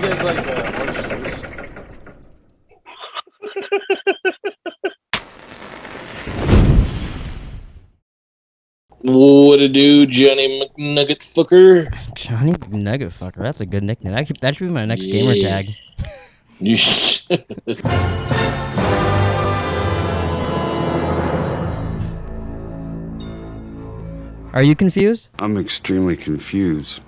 guys like what to do, Johnny McNugget fucker? Johnny McNugget fucker. That's a good nickname. That should be my next gamer tag. You should. Are you confused? I'm extremely confused.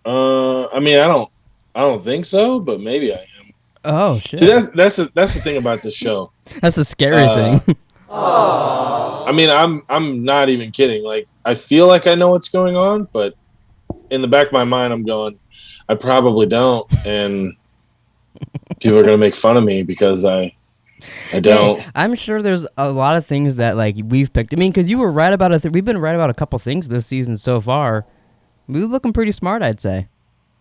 I mean, I don't think so, but maybe I am. Oh shit. See, that's the thing about this show. That's a scary thing. I mean, I'm not even kidding. Like, I feel like I know what's going on, but in the back of my mind, I'm going, I probably don't, and people are gonna make fun of me because I don't. Hey, I'm sure there's a lot of things that like we've picked. I mean, because you were right about we've been right about a couple things this season so far. We're looking pretty smart, I'd say.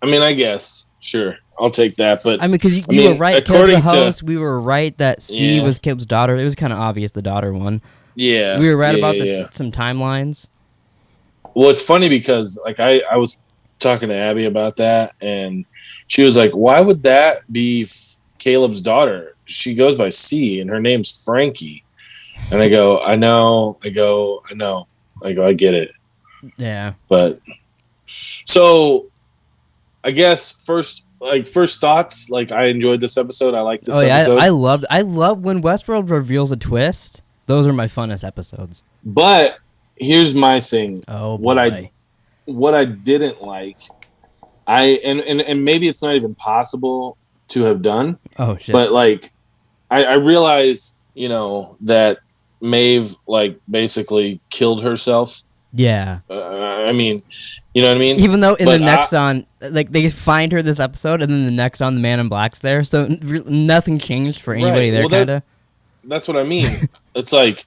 I mean, I guess sure, I'll take that. But I mean, because you were right, Caleb's the host. We were right that C was Caleb's daughter. It was kind of obvious the daughter one. Yeah, we were right about some timelines. Well, it's funny because like I was talking to Abby about that, and she was like, "Why would that be Caleb's daughter? She goes by C, and her name's Frankie." And I go, "I know." I go, "I get it." Yeah. But so, I guess first thoughts. Like, I enjoyed this episode. I like this episode. I love when Westworld reveals a twist. Those are my funnest episodes. But here's my thing. Oh, what I didn't like, and maybe it's not even possible to have done. Oh shit! But like, I realize, that Maeve like basically killed herself. Yeah. I mean, you know what I mean? Even though in the next on, like, they find her this episode, and then the next on, the Man in Black's there, so nothing changed for anybody there, kind of. That's what I mean. It's like,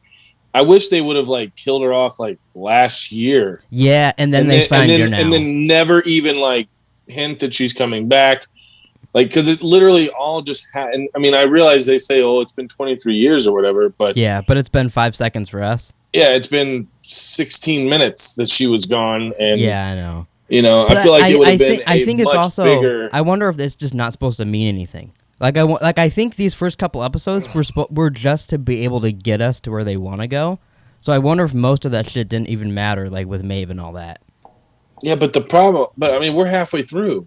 I wish they would have like killed her off like last year. Yeah, and then they find her now, and then never even like hint that she's coming back. Like, because it literally all just happened. I mean, I realize they say, "Oh, it's been 23 years or whatever," but yeah, but it's been 5 seconds for us. Yeah, it's been 16 minutes that she was gone, and yeah, I know. I feel like it would have been. I think it's also bigger. I wonder if it's just not supposed to mean anything. Like I think these first couple episodes were just to be able to get us to where they want to go. So I wonder if most of that shit didn't even matter, like with Maeve and all that. Yeah, but I mean, we're halfway through.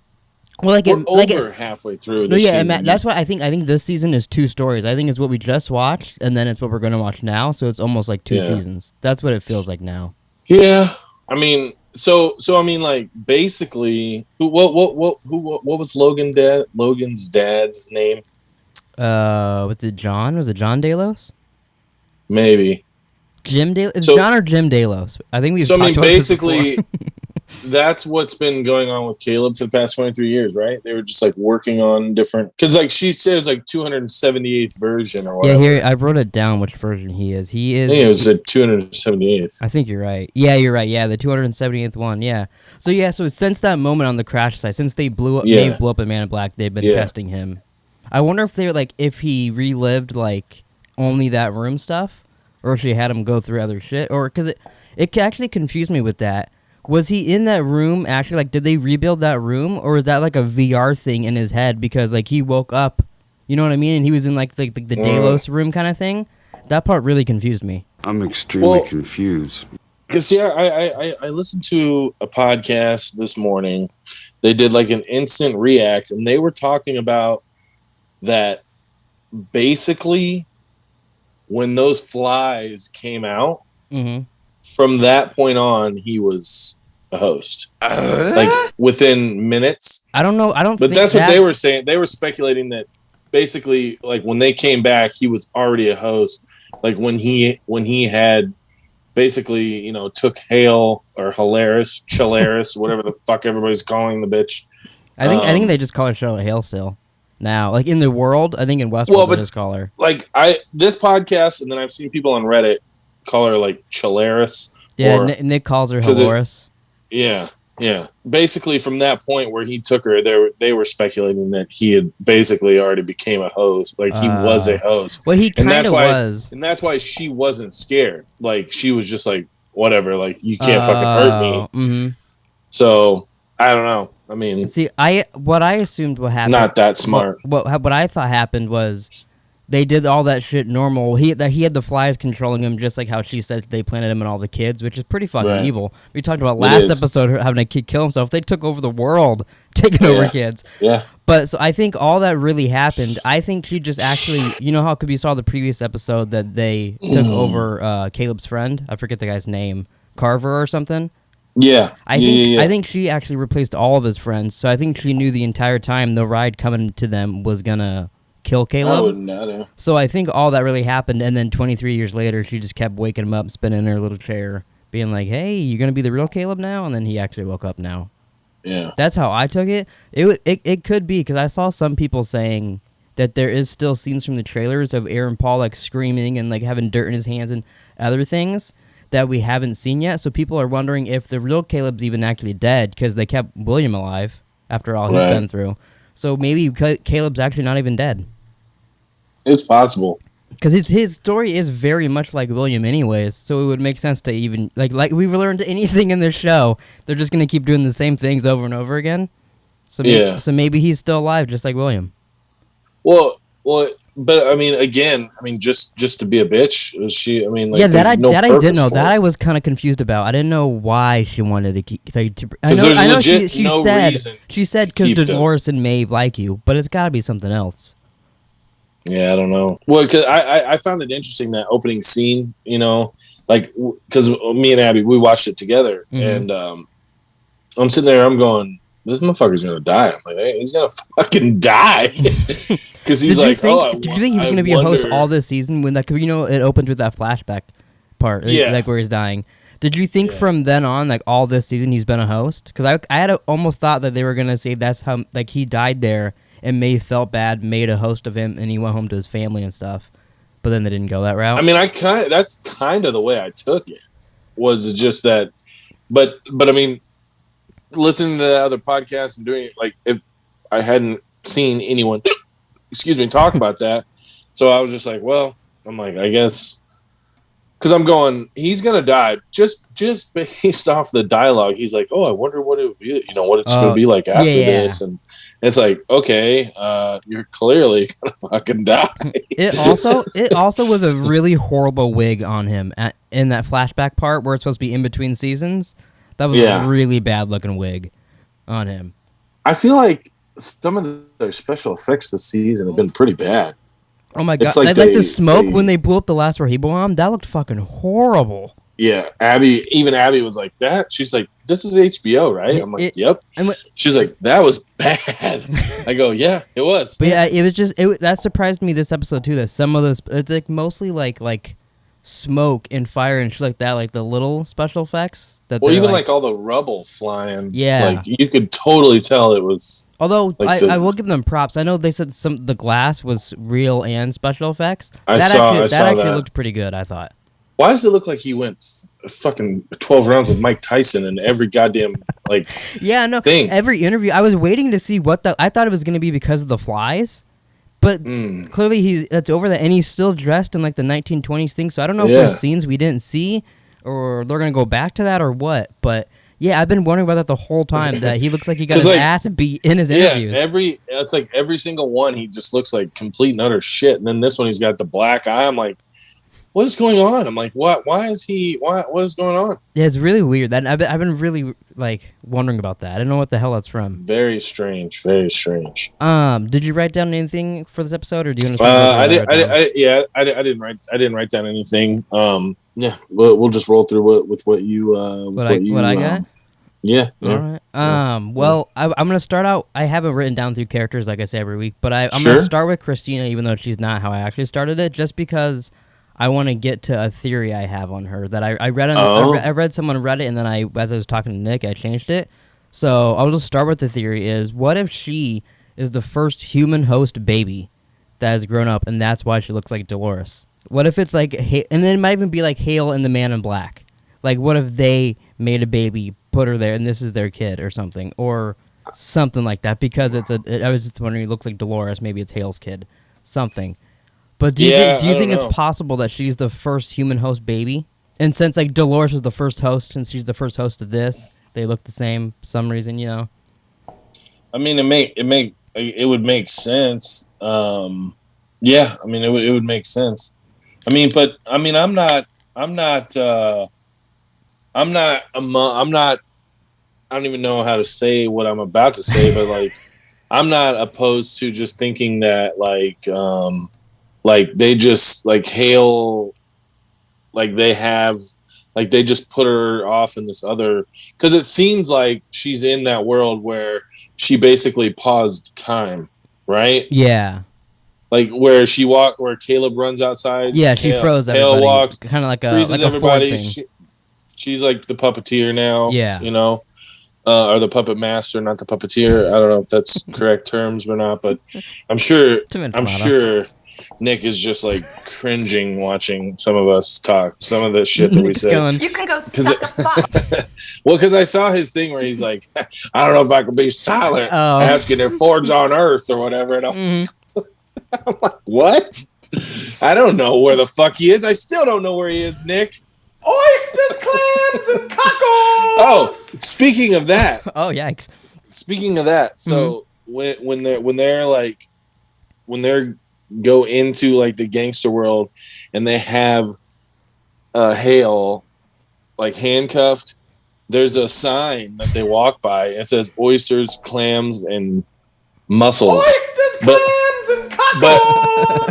Well, we're halfway through. This season. That's what I think. I think this season is 2 stories. I think it's what we just watched, and then it's what we're going to watch now. So it's almost like 2 seasons. That's what it feels like now. Yeah, I mean, so I mean, like, basically, what was Logan's dad's name? Was it John? Was it John Delos? Maybe. Jim Delos. It's John or Jim Delos. I think we've. So I mean, basically. That's what's been going on with Caleb for the past 23 years, right? They were just like working on different, because like she says like 278th version or whatever. Yeah, here I wrote it down which version he is. I think it was the 278th. I think you're right. Yeah, you're right. Yeah, the 278th one. Yeah. So since that moment on the crash site, since they blew up, Dave blew up a Man in Black, they've been testing him. I wonder if they're like if he relived like only that room stuff, or if she had him go through other shit, or because it actually confused me with that. Was he in that room actually? Like, did they rebuild that room, or is that like a VR thing in his head? Because like he woke up, you know what I mean, and he was in like the Delos room kind of thing. That part really confused me. I'm extremely confused. Because I listened to a podcast this morning. They did like an instant react, and they were talking about that. Basically, when those flies came out. Mm-hmm. From that point on, he was a host. Like within minutes. I don't know. But that's what they were saying. They were speculating that basically, like when they came back, he was already a host. Like when he had basically, took Hale or Hilarious, Chilaris, whatever the fuck everybody's calling the bitch. I think they just call her Charlotte Hale still. Now, like in the world, I think in Westworld they just call her. Like this podcast, and then I've seen people on Reddit call her like Chilaris. Yeah, Nick calls her Hilaris. Yeah. Basically, from that point where he took her, they were speculating that he had basically already became a host. Like he was a host. Well, he kind of was, and that's why she wasn't scared. Like she was just like, whatever. Like you can't fucking hurt me. Mm-hmm. So I don't know. I mean, see, what I assumed what happened. Not that smart. What I thought happened was they did all that shit normal. He had the flies controlling him, just like how she said they planted him and all the kids, which is pretty fucking evil. We talked about last episode having a kid kill himself. They took over the world, taking over kids. Yeah. But so I think all that really happened. I think she just actually, you know how we saw the previous episode that they took over Caleb's friend. I forget the guy's name, Carver or something. Yeah. I think she actually replaced all of his friends. So I think she knew the entire time the ride coming to them was gonna kill Caleb. I wouldn't know. So I think all that really happened, and then 23 years later, she just kept waking him up, spinning in her little chair, being like, "Hey, you're gonna be the real Caleb now?" And then he actually woke up now. Yeah, that's how I took it. It could be because I saw some people saying that there is still scenes from the trailers of Aaron Paul like screaming and like having dirt in his hands and other things that we haven't seen yet. So people are wondering if the real Caleb's even actually dead because they kept William alive after all he's been through. So maybe Caleb's actually not even dead. It's possible. Because his story is very much like William anyways, so it would make sense to even, like we've learned anything in this show, they're just going to keep doing the same things over and over again. So maybe he's still alive just like William. Well, but I mean, again, just to be a bitch, was she, I mean, like, yeah, that I didn't know. That I was kind of confused about. I didn't know why she wanted to keep, I know she said because Dolores and Maeve like you, but it's got to be something else. Yeah, I don't know. Well, because I found it interesting, that opening scene, you know, like, because me and Abby, we watched it together, and I'm sitting there, I'm going, this motherfucker's going to die. I'm like, hey, he's going to fucking die. Because he's like, did you think he was going to be a host all this season? When that, you know, it opened with that flashback part, like where he's dying. Did you think from then on, like all this season, he's been a host? Because I had almost thought that they were going to say that's how, like, he died there. And Maeve felt bad, made a host of him, and he went home to his family and stuff. But then they didn't go that route. I mean, that's kind of the way I took it. Was just that, but I mean, listening to the other podcasts and doing it, like, if I hadn't seen anyone, talk about that, so I was just like, well, I'm like, I guess, because I'm going, he's gonna die just based off the dialogue. He's like, oh, I wonder what it would be, you know, what it's gonna be like after this, and it's like, okay, you're clearly gonna fucking die. It also was a really horrible wig on him in that flashback part where it's supposed to be in between seasons. That was a really bad looking wig on him. I feel like some of their special effects this season have been pretty bad. Oh my god! Like the smoke when they blew up the last Rahibo bomb, that looked fucking horrible. Yeah, Abby was like that. She's like, "This is HBO, right?" I'm like, "Yep." She's like, "That was bad." I go, "Yeah, it was." But yeah, it was just that surprised me this episode too. That some of this, it's like mostly like smoke and fire and shit like that, like the little special effects. Even like all the rubble flying. Yeah, like you could totally tell it was. Although like I will give them props. I know they said the glass was real and special effects. That actually looked pretty good, I thought. Why does it look like he went fucking 12 rounds with Mike Tyson in every goddamn thing? Every interview. I was waiting to see I thought it was going to be because of the flies, but clearly it's over that, and he's still dressed in like the 1920s thing. So I don't know if there's scenes we didn't see, or they're going to go back to that or what. But yeah, I've been wondering about that the whole time. That he looks like he got his ass beat in his interviews. It's like every single one he just looks like complete and utter shit. And then this one he's got the black eye. I'm like, what is going on? I'm like, what? Why is he? What is going on? Yeah, it's really weird. That I've been really like wondering about that. I don't know what the hell that's from. Very strange. Very strange. Did you write down anything for this episode, or do you? I didn't write down anything. Yeah, we'll just roll through with what you. What I got. Yeah. All right. Well, I'm gonna start out. I haven't written down through characters like I say every week, but I'm gonna start with Christina, even though she's not how I actually started it, just because I want to get to a theory I have on her that I read I read someone read it, and then as I was talking to Nick, I changed it. So I'll just start with the theory is, what if she is the first human host baby that has grown up, and that's why she looks like Dolores? What if it's like, and then it might even be like Hale and the Man in Black. Like, what if they made a baby, put her there, and this is their kid or something, or something like that? Because I was just wondering, it looks like Dolores, maybe it's Hale's kid, something. But do you think it's possible that she's the first human host baby? And since like Dolores was the first host, since she's the first host of this, they look the same for some reason, you know? I mean, it would make sense. Yeah, I mean, it would make sense. I mean, but I mean, I'm not. I don't even know how to say what I'm about to say, but like, I'm not opposed to just thinking that like they just like Hale, like they have, like they just put her off in this other, because it seems like she's in that world where she basically paused time, right? Yeah. Like where Caleb runs outside. Yeah, she froze everybody. Hale walks, kind of like freezes a everybody. thing. She's like the puppeteer now. Yeah. You know, or the puppet master, not the puppeteer. I don't know if that's correct terms or not, but I'm sure Nick is just like cringing watching some of us talk, some of the shit that we say. You can go suck a fuck. Well, because I saw his thing where he's like, I don't know if I can be silent, asking if Ford's on Earth or whatever. And I'm like, what? I don't know where the fuck he is. I still don't know where he is, Nick. Oysters, clams, and cockles. Oh, speaking of that. Oh, yikes. Speaking of that, so when they're go into like the gangster world and they have Hale like handcuffed, there's a sign that they walk by. It says oysters, clams, and mussels. Oysters, clams, and cockles.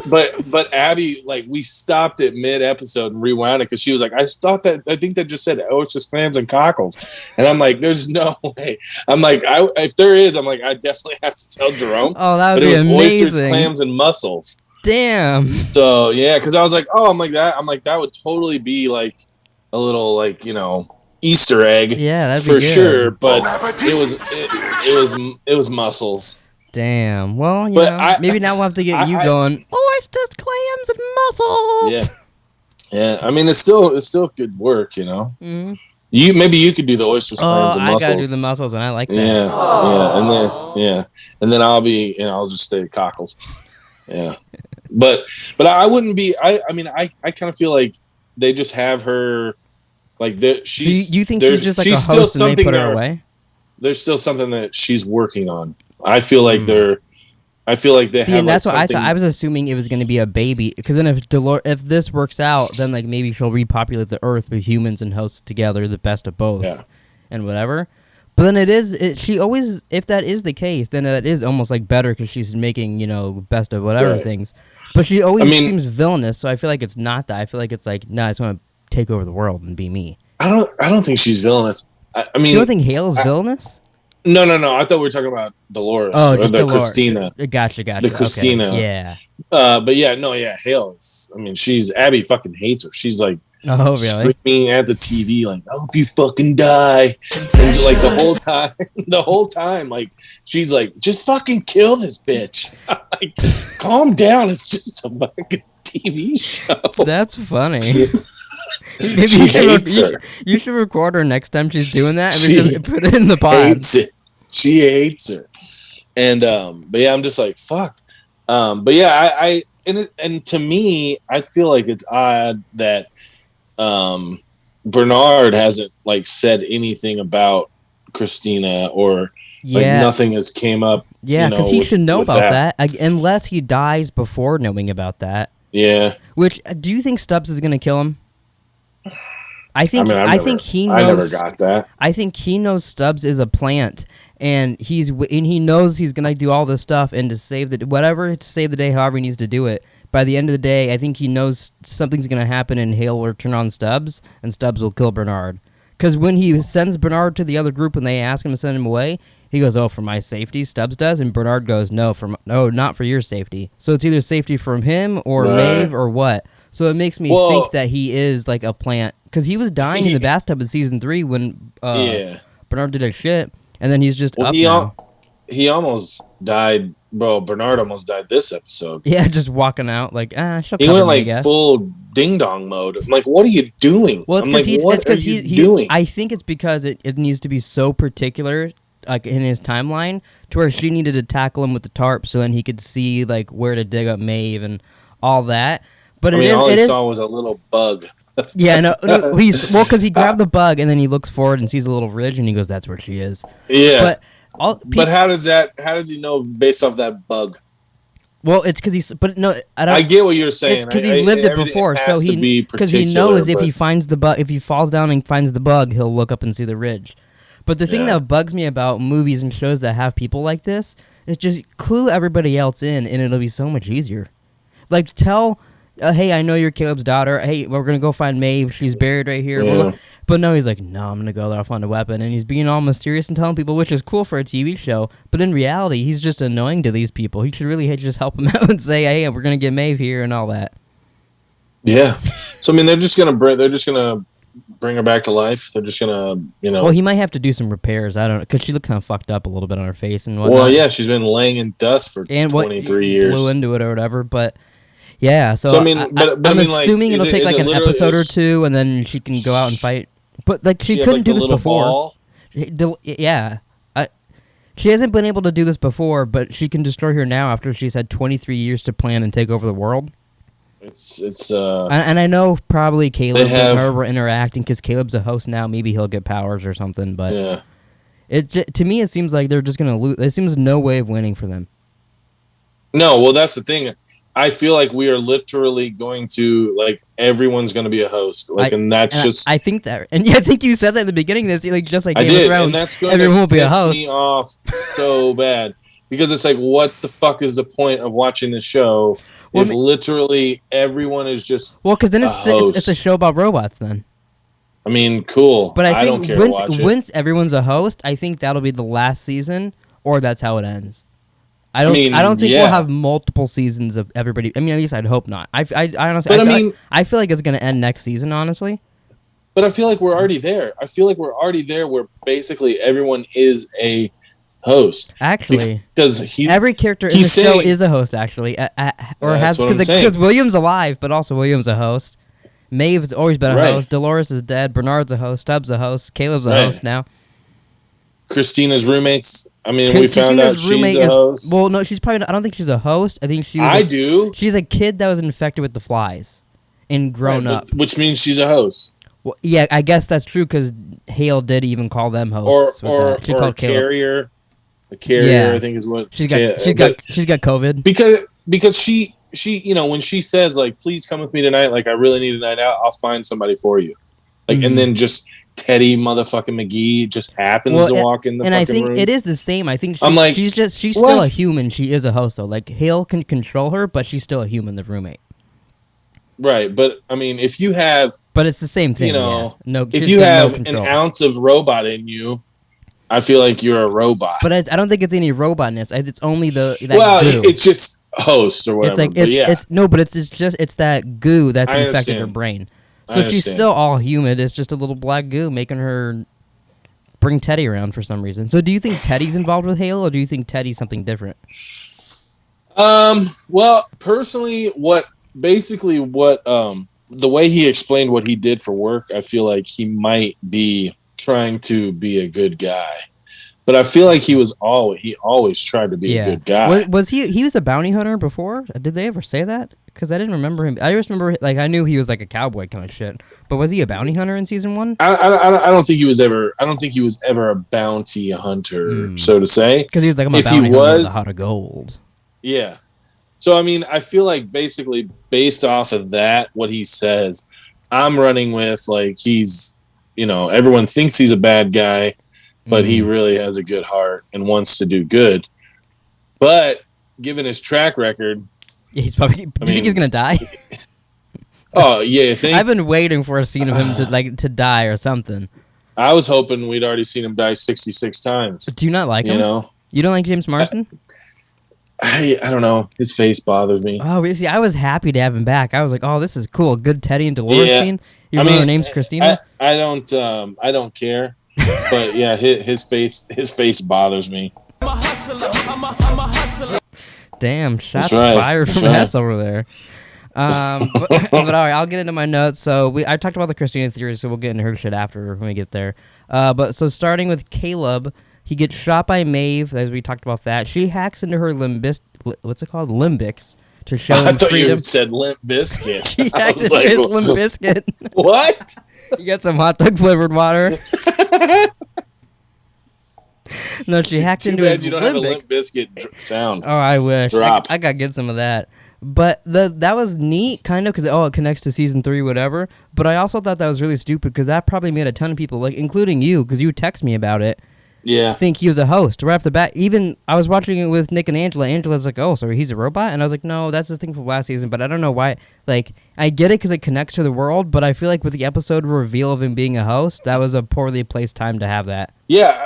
But Abby, like, we stopped at mid episode and rewound it because she was like, I think that just said oysters, clams, and cockles. And I'm like, there's no way. I'm like, if there is, I'm like, I definitely have to tell Jerome. Oh, that would be amazing. But it was oysters, clams, and mussels. Damn. So yeah, because I was like, oh, I'm like that would totally be like a little like, you know, Easter egg. Yeah, that'd for be good. sure. But it was mussels. Damn. Well, you know, maybe now we'll have to get you going. Oysters, clams, and mussels. Yeah. Yeah. I mean, it's still good work, you know. Mm-hmm. Maybe you could do the oysters, clams, and mussels. I gotta do the mussels, and I like that. Yeah, and then I'll just stay cockles. Yeah, but I wouldn't be. I mean, I kind of feel like they just have her like she's. You think she's just like a host and they put her away? There's still something that she's working on. I feel like they have. And that's like what I thought. I was assuming it was going to be a baby, because then if this works out, then like maybe she'll repopulate the Earth with humans and hosts together, the best of both, and whatever. But then she always, if that is the case, then that is almost like better because she's making, you know, best of whatever things. But she always seems villainous, so I feel like it's not that. I feel like it's like, no, I just want to take over the world and be me. I don't think she's villainous. I mean, you don't think Hale's villainous? No. I thought we were talking about Dolores. Oh, just the Christina. Gotcha. The Christina. Okay. Yeah. But Hale's. I mean, Abby fucking hates her. She's like, oh, really? Screaming at the TV like, I hope you fucking die. And like the whole time, like, she's like, just fucking kill this bitch. Like, calm down. It's just a fucking TV show. That's funny. Maybe you should record her next time she's doing that and we should put it in the pod. She hates her. And but yeah, I'm just like, fuck. But yeah, and to me, I feel like it's odd that Bernard hasn't like said anything about Christina, or like nothing has came up. Yeah, because he should know about that, unless he dies before knowing about that. Yeah. Which, do you think Stubbs is gonna kill him? I think he knows. I never got that. I think he knows Stubbs is a plant, and he knows he's gonna do all this stuff and to save the day, however he needs to do it. By the end of the day, I think he knows something's gonna happen, and Hale will turn on Stubbs, and Stubbs will kill Bernard. Because when he sends Bernard to the other group and they ask him to send him away, he goes, "Oh, for my safety," Stubbs does, and Bernard goes, "No, not for your safety." So it's either safety from him or Maeve or what. So it makes me think that he is like a plant, because he was dying in the bathtub in season 3 when Bernard did a shit, and then he's just up now. He almost died, bro. Bernard almost died this episode. Yeah, just walking out like, she'll he went like full ding dong mode. I'm like, what are you doing? Well, it's because he's doing? I think it's because it needs to be so particular, like in his timeline, to where she needed to tackle him with the tarp, so then he could see like where to dig up Maeve and all that. But all he saw was a little bug. Yeah, no, because he grabbed the bug and then he looks forward and sees a little ridge and he goes, "That's where she is." Yeah. But But how does he know based off that bug? Well, it's because he's. But no, I get what you're saying. It's because he lived it before, so because he knows if he finds the bug, if he falls down and finds the bug, he'll look up and see the ridge. But the thing that bugs me about movies and shows that have people like this is just clue everybody else in, and it'll be so much easier. Like tell, hey, I know you're Caleb's daughter. Hey, we're gonna go find Maeve. She's buried right here. Yeah. But no, he's like, no, I'm gonna go there. I'll find a weapon, and he's being all mysterious and telling people, which is cool for a TV show. But in reality, he's just annoying to these people. He should really just help them out and say, hey, we're gonna get Maeve here and all that. Yeah. So I mean, they're just gonna bring her back to life. They're just gonna, Well, he might have to do some repairs. I don't know, because she looks kind of fucked up a little bit on her face and whatnot. Well, yeah, she's been laying in dust for 23 years. Blew into it or whatever, but. Yeah, so I mean, I'm assuming it'll take like an episode or two, and then she can go out and fight. But like she couldn't do this before. Yeah, she hasn't been able to do this before, but she can destroy her now after she's had 23 years to plan and take over the world. And I know probably Caleb and her were interacting because Caleb's a host now. Maybe he'll get powers or something. But to me, it seems like they're just gonna lose. There seems no way of winning for them. No, well, that's the thing. I feel like we are literally going to, like, everyone's going to be a host. Like, I think that, and I think you said that at the beginning of this, like, just like Game of Thrones, and that's going to piss me off so bad. Because it's like, what the fuck is the point of watching this show if literally everyone is just because then it's a show about robots then. I mean, cool. But I think once everyone's a host, I think that'll be the last season, or that's how it ends. I don't think we'll have multiple seasons of everybody. I mean, at least I'd hope not. I honestly, I feel like it's going to end next season, honestly. But I feel like we're already there. I feel like we're already there where basically everyone is a host. Actually, because every character in the show is a host, actually, or has because William's alive, but also William's a host. Maeve's always been a host. Dolores is dead. Bernard's a host. Stubbs a host. Caleb's a host now. Christina's roommates. I mean, we found out she's a host. Well, no, she's probably not. I don't think she's a host. I think she was. I do. She's a kid that was infected with the flies and grown up. Which means she's a host. Well, yeah, I guess that's true because Hale did even call them hosts. Or a carrier. A carrier, I think is what she's got. She's got COVID. Because she when she says like, please come with me tonight, like I really need a night out, I'll find somebody for you. Like and then just Teddy motherfucking McGee just happens to walk in the fucking room. And I think it is the same. I think she's still a human. She is a host though. Like Hale can control her, but she's still a human, the roommate. Right, but I mean, if you have, but it's the same thing. If you have an ounce of robot in you, I feel like you're a robot. But I don't think it's any robotness. It's only goo. It's just host or whatever. It's that goo that's infected her brain. So she's still all human. It's just a little black goo making her bring Teddy around for some reason. So do you think Teddy's involved with Hale, or do you think Teddy's something different? Well, personally, the way he explained what he did for work, I feel like he might be trying to be a good guy. But I feel like he always tried to be a good guy. Was he was a bounty hunter before? Did they ever say that? Because I didn't remember him. I just remember, like, I knew he was like a cowboy kind of shit. But was he a bounty hunter in season 1? I don't think he was ever. I don't think he was ever a bounty hunter, so to say. Because he was like, I'm a bounty hunter with a heart of gold. Yeah. So I mean, I feel like basically based off of that, what he says, I'm running with like he's, everyone thinks he's a bad guy, but he really has a good heart and wants to do good. But given his track record. Yeah, he's probably. Do you think he's gonna die? Oh yeah, I've been waiting for a scene of him to die or something. I was hoping we'd already seen him die 66 times. Do you not like him? You don't like James Marsden? I don't know. His face bothers me. Oh, see, I was happy to have him back. I was like, oh, this is cool. Good Teddy and Dolores scene. Even though her name's Christina. I don't care. But yeah, his face bothers me. I'm a hustler. Damn, shots fired from Hess over there. But all right, I'll get into my notes. So I talked about the Christina theory, so we'll get into her shit after when we get there. But so starting with Caleb, he gets shot by Maeve, as we talked about that. She hacks into her limbics to show him freedom. I thought you said Limp Biscuit. She hacked into his Limp Biscuit. What? You got some hot dog flavored water. No, she hacked into his Too bad you don't have a Limbic. Limp Bizkit sound. Oh, I wish. Drop. I gotta get some of that. But that was neat, kind of, because it connects to season 3, whatever. But I also thought that was really stupid because that probably made a ton of people, like including you, because you text me about it. Yeah. Think he was a host right off the bat. Even I was watching it with Nick and Angela. Angela's like, "Oh, so he's a robot?" And I was like, "No, that's the thing from last season." But I don't know why. Like, I get it because it connects to the world. But I feel like with the episode reveal of him being a host, that was a poorly placed time to have that. Yeah,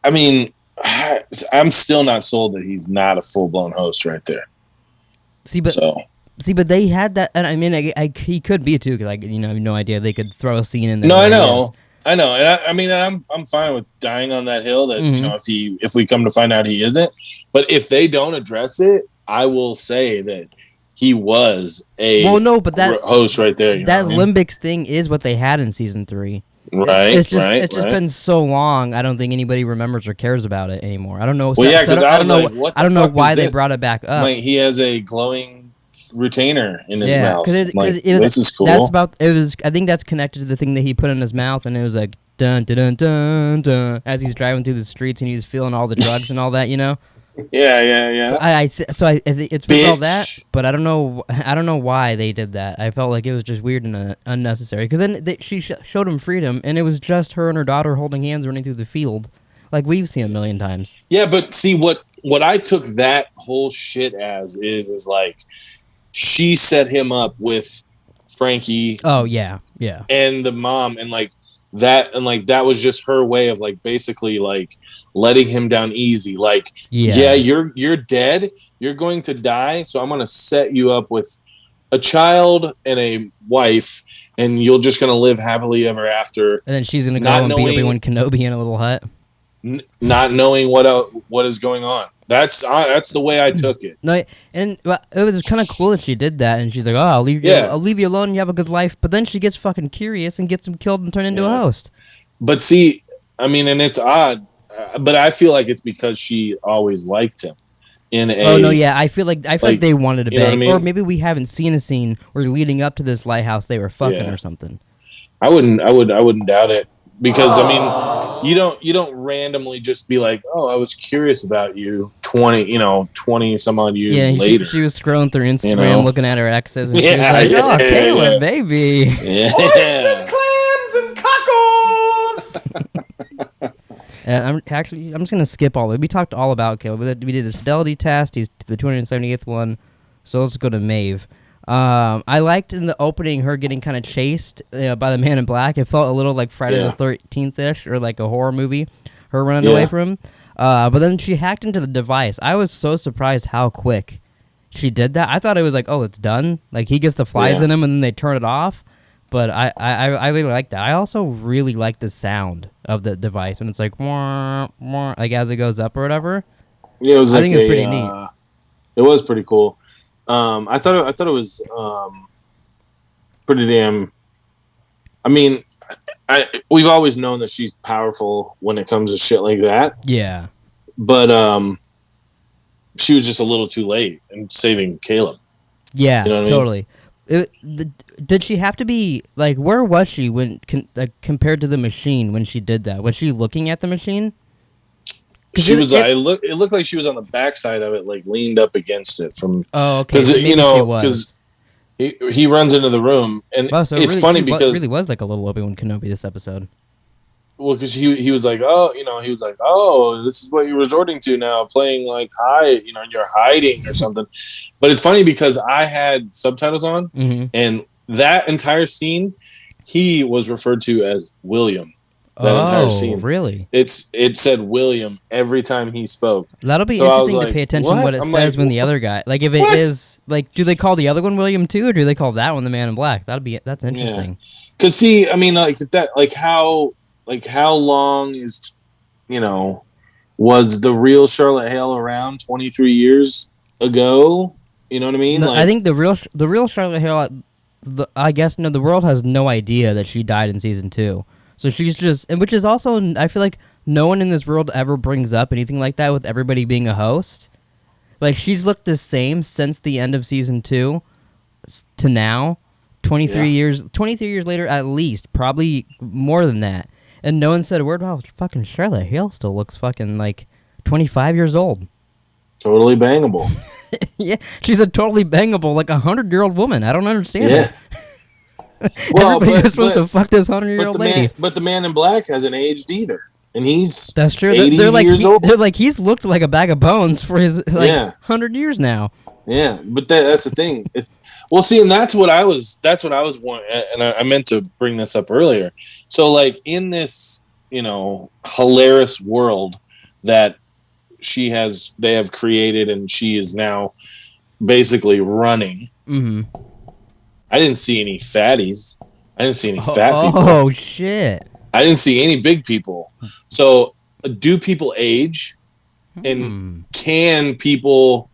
I mean, I'm still not sold that he's not a full blown host right there. See, but they had that, and I mean, he could be too, because I have no idea. They could throw a scene in there. No, I know, and I mean, I'm fine with dying on that hill. That if we come to find out he isn't, but if they don't address it, I will say that he was a host right there. That Limbics thing is what they had in season 3. Right, it's just been so long. I don't think anybody remembers or cares about it anymore. I don't know. Well, because I don't know why they brought it back up. Like, he has a glowing retainer in his mouth. This is cool. That's about. It was. I think that's connected to the thing that he put in his mouth, and it was like dun dun dun dun dun as he's driving through the streets and he's feeling all the drugs and all that. Yeah. So I think it's with all that, but I don't know why they did that. I felt like it was just weird and unnecessary. Because then she showed him freedom, and it was just her and her daughter holding hands running through the field, like we've seen a million times. Yeah, but see what I took that whole shit as is like she set him up with Frankie. Oh yeah, and the mom and like. That was just her way of like basically like letting him down easy. Like, you're dead. You're going to die. So I'm going to set you up with a child and a wife, and you're just going to live happily ever after. And then she's going to go and be Obi-Wan Kenobi in a little hut. Not knowing what is going on. That's the way I took it. No, and it was kind of cool that she did that, and she's like, "Oh, I'll leave you alone. You have a good life." But then she gets fucking curious and gets him killed and turned into a host. But see, I mean, and it's odd, but I feel like it's because she always liked him. I feel like they wanted to bang, I mean? Or maybe we haven't seen a scene where leading up to this lighthouse they were fucking or something. I wouldn't doubt it. Because I mean, you don't randomly just be like, "Oh, I was curious about you." 20 some odd years later, she was scrolling through Instagram, looking at her exes, and she was like, "Oh, Caleb, baby." Yeah. Oysters, clams, and cockles. I'm just gonna skip all of it. We talked all about Caleb. We did his fidelity test. He's the 278th one. So let's go to Maeve. I liked in the opening her getting kind of chased by the Man in Black. It felt a little like Friday the 13th-ish or like a horror movie, her running away from him. But then she hacked into the device. I was so surprised how quick she did that. I thought it was like, oh, it's done. Like he gets the flies in him and then they turn it off. But I really like that. I also really like the sound of the device when it's like, wah, wah, like as it goes up or whatever. Yeah, I think it's pretty neat. It was pretty cool. I thought it was pretty damn. I mean, we've always known that she's powerful when it comes to shit like that. Yeah, but she was just a little too late in saving Caleb. Yeah, totally. Did she have to be like? Where was she when compared to the machine when she did that? Was she looking at the machine? She was. It looked like she was on the backside of it, like leaned up against it from. Oh, okay. Because he runs into the room, and it's really, funny because it really was like a little Obi-Wan Kenobi this episode. Well, because he was like, oh, this is what you're resorting to now, playing like hide, you're hiding or something. But it's funny because I had subtitles on, and that entire scene, he was referred to as William. That entire scene. Really? It said William every time he spoke. That'll be interesting to pay attention to what it says when the other guy, like if it is like, do they call the other one William too, or do they call that one the Man in Black? That's interesting. Because see, I mean, how long is, was the real Charlotte Hale around 23 years ago? You know what I mean? No, I think the real Charlotte Hale, I guess the world has no idea that she died in season 2. So she's just, and which is also, I feel like no one in this world ever brings up anything like that with everybody being a host. Like she's looked the same since the end of season 2 to now, 23 years later at least, probably more than that. And no one said a word about fucking Charlotte Hale. Still looks fucking like 25 years old. Totally bangable. Yeah, she's a totally bangable, like 100-year-old woman. I don't understand it. Well, Everybody was supposed to fuck this 100-year-old lady. But the Man in Black hasn't aged either, and he's That's true. 80 they're like years old. They're like he's looked like a bag of bones for his 100 years now. Yeah, but that's the thing. See, and that's what I was wanting, and I meant to bring this up earlier. So, like in this, hilarious world that they have created, and she is now basically running. Mm-hmm. I didn't see any fatties. I didn't see any fat people. Oh shit! I didn't see any big people. So, do people age? And can people?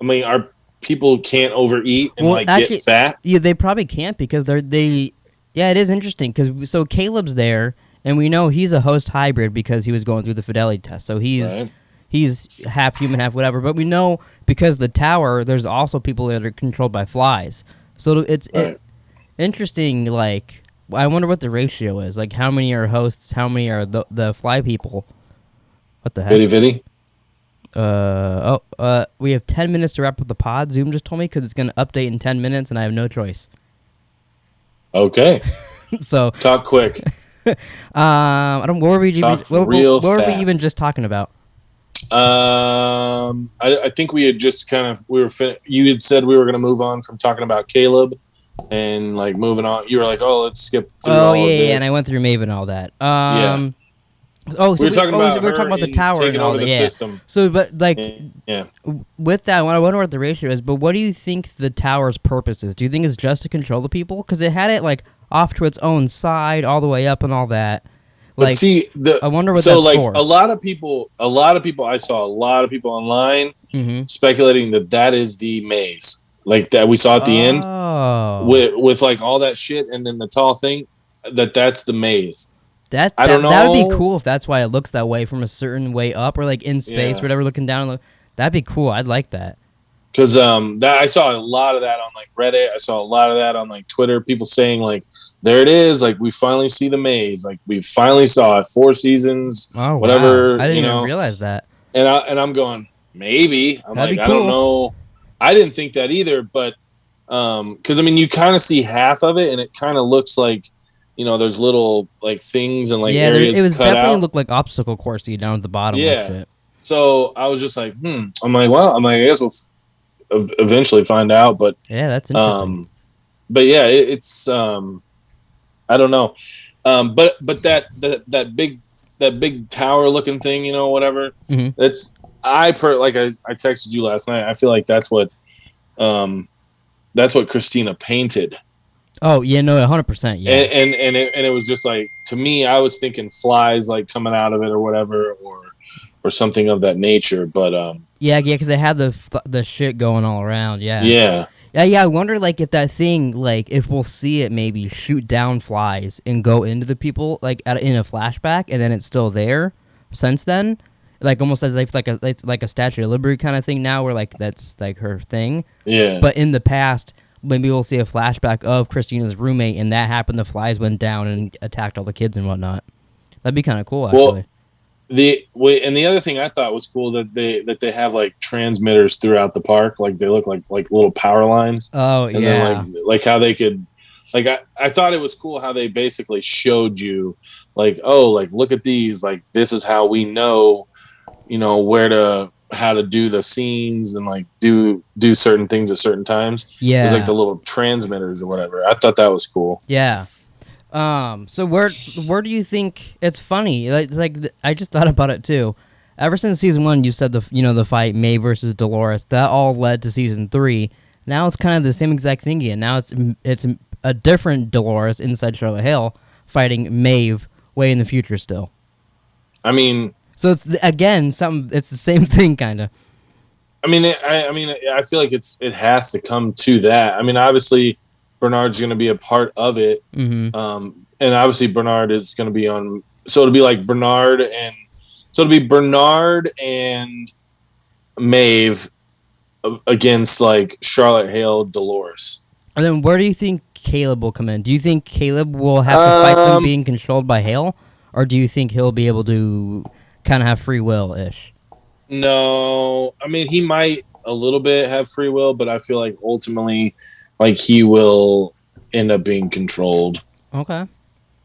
I mean, are people can't overeat and get fat? Yeah, they probably can't because they. Yeah, it is interesting because so Caleb's there, and we know he's a host hybrid because he was going through the fidelity test. So he's half human, half whatever. But we know because the tower, there's also people that are controlled by flies. So it's interesting. Like, I wonder what the ratio is. Like, how many are hosts? How many are the fly people? What the heck? Vitty. We have 10 minutes to wrap up the pod. Zoom just told me because it's going to update in 10 minutes, and I have no choice. Okay. So talk quick. I don't. What were we even just talking about? I think we had just you had said we were going to move on from talking about Caleb and like moving on. You were like, oh, let's skip through all of this. Yeah, and I went through Maeve and all that. Yeah. Oh, so we were talking about the tower and all that. Yeah. System. So, but like, yeah. With that, I wonder what the ratio is. But what do you think the tower's purpose is? Do you think it's just to control the people? Because it had it like off to its own side, all the way up, and all that. Like, but see, I wonder what that's for. A lot of people. I saw a lot of people online speculating that is the maze, like that we saw at the end, with like all that shit, and then the tall thing. That's the maze. I don't know. That would be cool if that's why it looks that way from a certain way up or like in space or whatever, looking down. That'd be cool. I'd like that. Because I saw a lot of that on like Reddit. I saw a lot of that on like Twitter. People saying like, "There it is! Like we finally see the maze. Like we finally saw it. 4 seasons. Oh, whatever." Wow. I didn't even realize that. And I'm going maybe. I'm That'd like, be cool. I don't know. I didn't think that either. But because I mean, you kind of see half of it, and it kind of looks like. There's little like things and like areas it was cut definitely out. Looked like obstacle coursey down at the bottom. Yeah. Of shit. So I was just like, I'm like, I guess we'll eventually find out. But yeah, that's interesting. But yeah, it's I don't know. But that big tower looking thing, whatever. Mm-hmm. It's I texted you last night. I feel like that's what Christina painted. Oh yeah, no, 100%. Yeah, and it was just like, to me, I was thinking flies like coming out of it or whatever, or something of that nature. But yeah, because they had the shit going all around. Yeah. I wonder like if that thing, like if we'll see it maybe shoot down flies and go into the people like in a flashback, and then it's still there since then, like almost as if it's like a Statue of Liberty kind of thing now, where like that's like her thing. Yeah. But in the past. Maybe we'll see a flashback of Christina's roommate, and that happened. The flies went down and attacked all the kids and whatnot. That'd be kind of cool, actually. And the other thing I thought was cool that they have like transmitters throughout the park, like they look like little power lines. Oh, and yeah. Then like how they could, like I thought it was cool how they basically showed you, like, oh, like look at these, like this is how we know, how to do the scenes and like do certain things at certain times. Yeah, it's like the little transmitters or whatever. I thought that was cool. Yeah. So where do you think it's funny? Like I just thought about it too. Ever since season 1, you said the fight May versus Dolores that all led to season 3. Now it's kind of the same exact thing again. Now it's a different Dolores inside Charlotte Hale fighting Maeve way in the future still. I mean. So it's it's the same thing, kind of. I mean, I feel like it has to come to that. I mean, obviously, Bernard's going to be a part of it, and obviously Bernard is going to be on. So it'll be like Bernard and Maeve against like Charlotte Hale, Dolores. And then where do you think Caleb will come in? Do you think Caleb will have to fight them being controlled by Hale? or do you think he'll be able to kind of have free will ish? No, I mean he might a little bit have free will, but I feel like ultimately, like he will end up being controlled. Okay.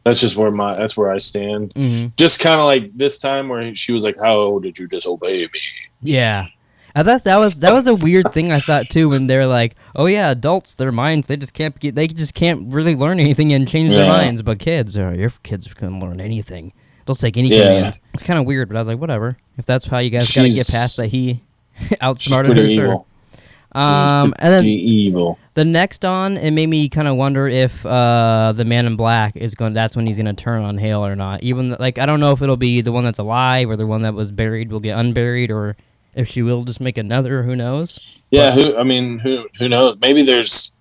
That's just that's where I stand. Mm-hmm. Just kind of like this time where she was like, "How did you disobey me?" Yeah, I thought that was a weird thing. I thought too when they're like, "Oh yeah, adults, their minds they just can't really learn anything and change their minds." But kids, your kids can learn anything. They'll take any command. It's kind of weird, but I was like, whatever. If that's how you guys got to get past that, he outsmarted her. Evil. And then evil. The next on, it made me kind of wonder if the Man in Black is going. That's when he's going to turn on Hale or not. Even I don't know if it'll be the one that's alive or the one that was buried will get unburied, or if she will just make another. Who knows? Yeah, who knows? Maybe there's,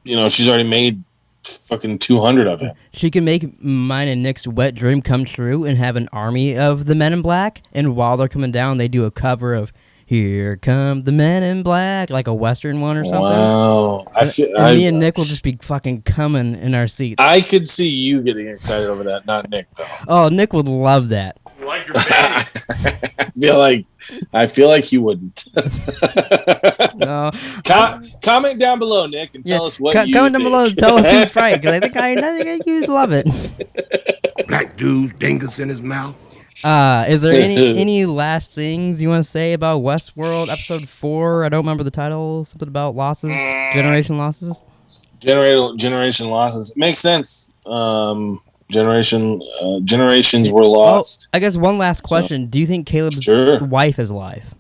she's already made fucking 200 of it. She can make mine and Nick's wet dream come true and have an army of the Men in Black, and while they're coming down, they do a cover of "Here Come the Men in Black," like a Western one or something. Wow. Me and Nick will just be fucking coming in our seats. I could see you getting excited over that, not Nick, though. Oh, Nick would love that. Like your panties. I feel like he wouldn't. No. Comment down below, Nick, and tell us what you comment think. down below and tell us who's right, because I think you'd love it. Black dude's dingus in his mouth. Is there any last things you want to say about Westworld episode 4? I don't remember the title. Something about losses, generation losses. Generation losses. It makes sense. Generations were lost. I guess one last question: do you think Caleb's wife is alive?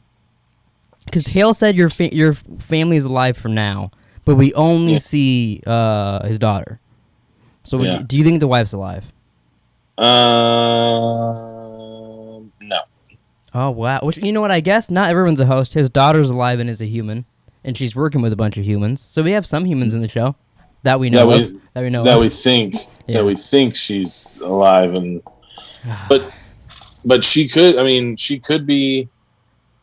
Because Hale said your family is alive for now, but we only see his daughter. So do you think the wife's alive? No. Oh wow! Which, you know what? I guess not everyone's a host. His daughter's alive and is a human, and she's working with a bunch of humans. So we have some humans in the show that we know of. That we think she's alive, and but she could. I mean, she could be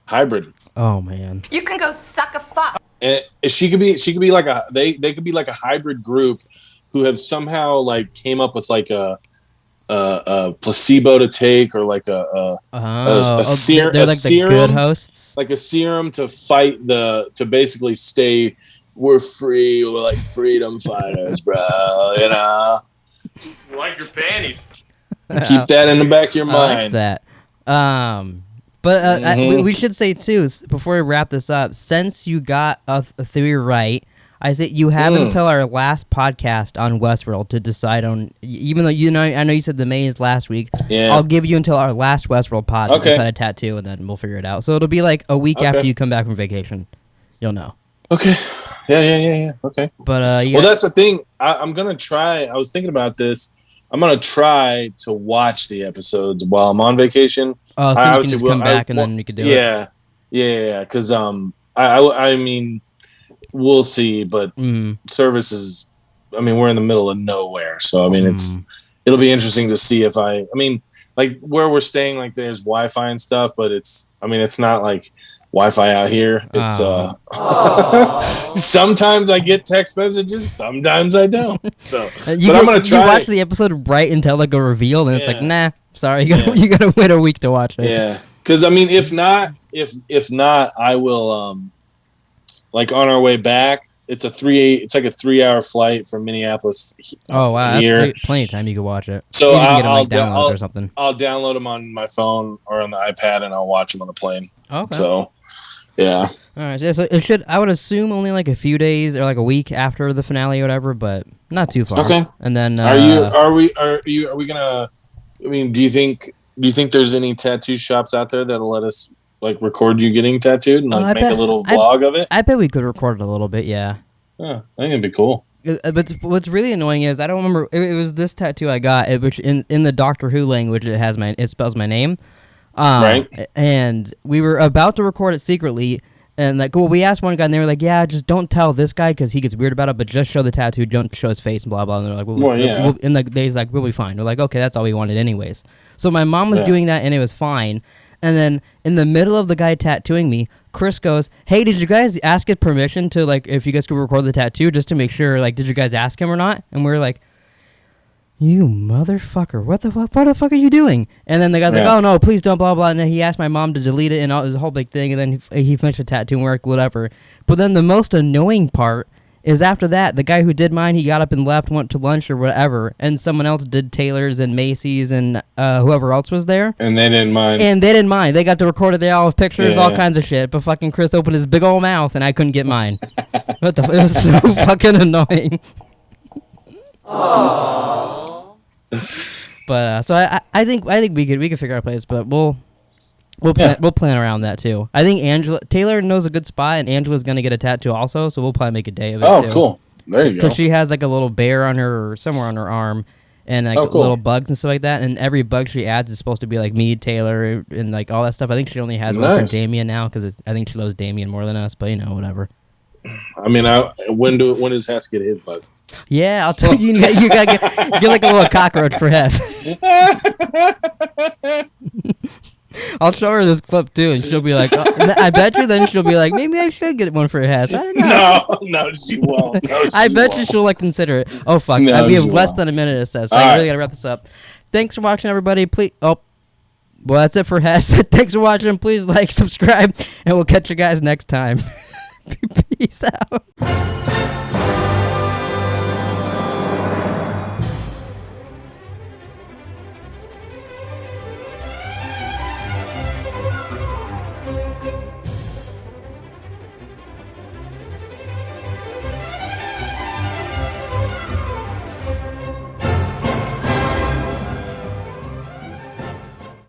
hybrid. Oh man! You can go suck a fuck. And she could be like they could be like a hybrid group who have somehow like came up with like a placebo to take, or like a serum. They're like the good hosts, like a serum to fight to basically stay. We're free. We're like freedom fighters, bro. You know. Like your panties. Keep that in the back of your mind. I like that. But we should say too, before we wrap this up, since you got a theory right, I say you have until our last podcast on Westworld to decide on. Even though I know you said the maze last week. Yeah. I'll give you until our last Westworld pod to decide a tattoo, and then we'll figure it out. So it'll be like a week after you come back from vacation. You'll know. Okay. Yeah. Okay. But that's the thing. I'm gonna try. I was thinking about this. I'm gonna try to watch the episodes while I'm on vacation. Oh, so you can just come back and then you could do it. Yeah. Because I mean, we'll see. But services. I mean, we're in the middle of nowhere, so I mean, it'll be interesting to see if I mean, like where we're staying, like there's Wi-Fi and stuff, but it's not like Wi-Fi out here. It's sometimes I get text messages, sometimes I don't. So, I'm gonna try. You watch the episode right until like a reveal, and it's like, nah, sorry, you gotta wait a week to watch it. Yeah, because I mean, if not, I will. Like on our way back, it's like a 3-hour flight from Minneapolis. Oh wow, that's plenty of time you can watch it. So I'll download or something. I'll download them on my phone or on the iPad, and I'll watch them on the plane. Okay. So, yeah. All right. So it should. I would assume only like a few days or like a week after the finale or whatever, but not too far. Okay. And then are we gonna? I mean, do you think there's any tattoo shops out there that'll let us like record you getting tattooed and like make a little vlog of it? I bet we could record it a little bit. Yeah. Yeah, I think it'd be cool. But what's really annoying is I don't remember. It was this tattoo I got, which in the Doctor Who language it spells my name. Right. And we were about to record it secretly, and like, well, we asked one guy, and they were like, "Yeah, just don't tell this guy because he gets weird about it, but just show the tattoo, don't show his face, and blah blah." And they're like, "Well, and like they's like, we'll be fine." We're like, "Okay, that's all we wanted, anyways." So my mom was doing that, and it was fine. And then in the middle of the guy tattooing me, Chris goes, "Hey, did you guys ask it permission to like if you guys could record the tattoo just to make sure? Like, did you guys ask him or not?" And we were like, you motherfucker, what the fuck are you doing? And then the guy's like, oh no, please don't, blah blah. And then he asked my mom to delete it, and it was a whole big thing. And then he finished the tattoo work, whatever. But then the most annoying part is after that, the guy who did mine, he got up and left, went to lunch or whatever, and someone else did Taylor's and Macy's and whoever else was there. And they didn't mind. They got to record it. They all have pictures, all kinds of shit. But fucking Chris opened his big old mouth, and I couldn't get mine. It was so fucking annoying. But so I think we could figure out a place, but we'll plan around that too. I think Taylor knows a good spot, and Angela's gonna get a tattoo also, so we'll probably make a day of it. Oh, cool! There you go. Because she has like a little bear on her or somewhere on her arm, and like little bugs and stuff like that. And every bug she adds is supposed to be like me, Taylor, and like all that stuff. I think she only has one for Damien now because I think she loves Damien more than us. But whatever. I mean, when does Hess get his bug? Yeah, I'll tell you. You gotta get like a little cockroach for Hess. I'll show her this clip too, and she'll be like, I bet you then she'll be like, maybe I should get one for Hess. I don't know. No, she won't. No, I bet you she'll like consider it. Oh fuck, we have less than a minute, it says. So I really gotta wrap this up. Thanks for watching, everybody. Please, well, that's it for Hess. Thanks for watching. Please like, subscribe, and we'll catch you guys next time. Peace out.